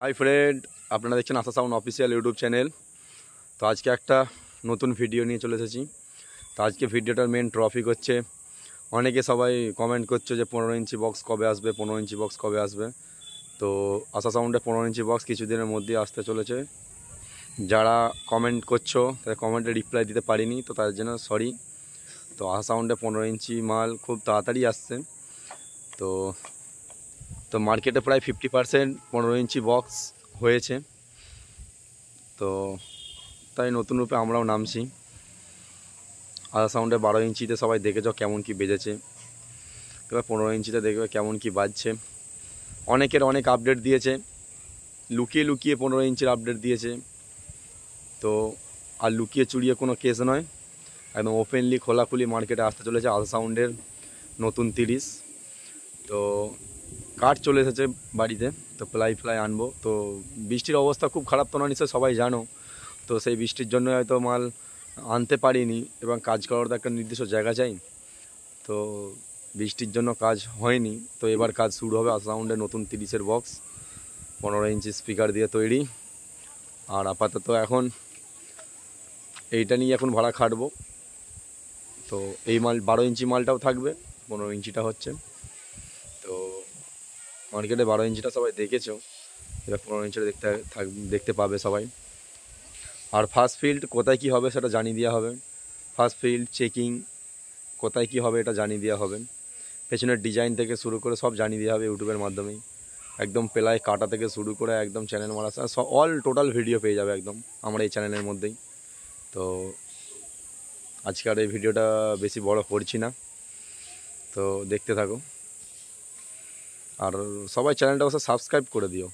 High friend আপনারা দেখছেন আশা sound official YouTube channel. তো আজকে একটা নতুন ভিডিও নিয়ে চলে এসেছি। তো আজকে ভিডিওটার মেন টপিক হচ্ছে অনেকে সবাই কমেন্ট করছে যে 15 ইঞ্চি বক্স কবে আসবে, 15 ইঞ্চি বক্স কবে আসবে। তো আশা সাউন্ডে 15 ইঞ্চি বক্স কিছুদিনের মধ্যে আসতে চলেছে। যারা কমেন্ট করছো তাদের কমেন্টে রিপ্লাই দিতে পারিনি, তো তার জন্য সরি। তো আশা সাউন্ডে 15 ইঞ্চি মাল খুব তাড়াতাড়ি আসছে। তো তো মার্কেটে প্রায় 50% 15 ইঞ্চি বক্স হয়েছে। তো তাই নতুন রূপে আমরাও নামছি। আশা সাউন্ডে 12 ইঞ্চিতে সবাই দেখেছ কেমন কি বেজেছে, এবার 15 ইঞ্চিতে দেখবে কেমন কি বাজছে। অনেকের অনেক আপডেট দিয়েছে, লুকিয়ে লুকিয়ে 15 ইঞ্চির আপডেট দিয়েছে। তো আর লুকিয়ে চুরিয়ে কোনো কেস নয়, একদম ওপেনলি খোলাখুলি মার্কেটে আসতে চলেছে আশা সাউন্ডের নতুন 30। তো কাঠ চলে এসেছে বাড়িতে, তো প্লাই আনবো। তো বৃষ্টির অবস্থা খুব খারাপ, তো না নিশ্চয় সবাই জানো। তো সেই বৃষ্টির জন্য হয়তো মাল আনতে পারিনি, এবং কাজ করার তো একটা নির্দিষ্ট জায়গা চাই। তো বৃষ্টির জন্য কাজ হয়নি। তো এবার কাজ শুরু হবে আশা সাউন্ডের নতুন 30-এর বক্স 15 ইঞ্চি স্পিকার দিয়ে তৈরি। আর আপাতত এখন এইটা নিয়ে এখন ভাড়া খাটবো। তো এই মাল 12 ইঞ্চি মালটাও থাকবে, 15 ইঞ্চিটা হচ্ছে। তো মার্কেটে 12 ইঞ্চিটা সবাই দেখেছো, এবার 15 ইঞ্চিটা দেখতে পাবে সবাই। আর ফার্স্ট ফিল্ড কোথায় কি হবে সেটা জানিয়ে দেওয়া হবে। ফার্স্ট ফিল্ড চেকিং কোথায় কি হবে এটা জানিয়ে দেওয়া হবে। পেছনের ডিজাইন থেকে শুরু করে সব জানিয়ে দেওয়া হবে ইউটিউবের মাধ্যমেই। একদম প্লাই কাটা থেকে শুরু করে একদম চ্যানেল মারা সব অল টোটাল ভিডিও পেয়ে যাবে একদম আমরা এই চ্যানেলের মধ্যেই। তো আজকের এই ভিডিওটা বেশি বড় করছি না, তো দেখতে থাকো। আর সবাই চ্যানেলটা অবশ্য সাবস্ক্রাইব করে দিও।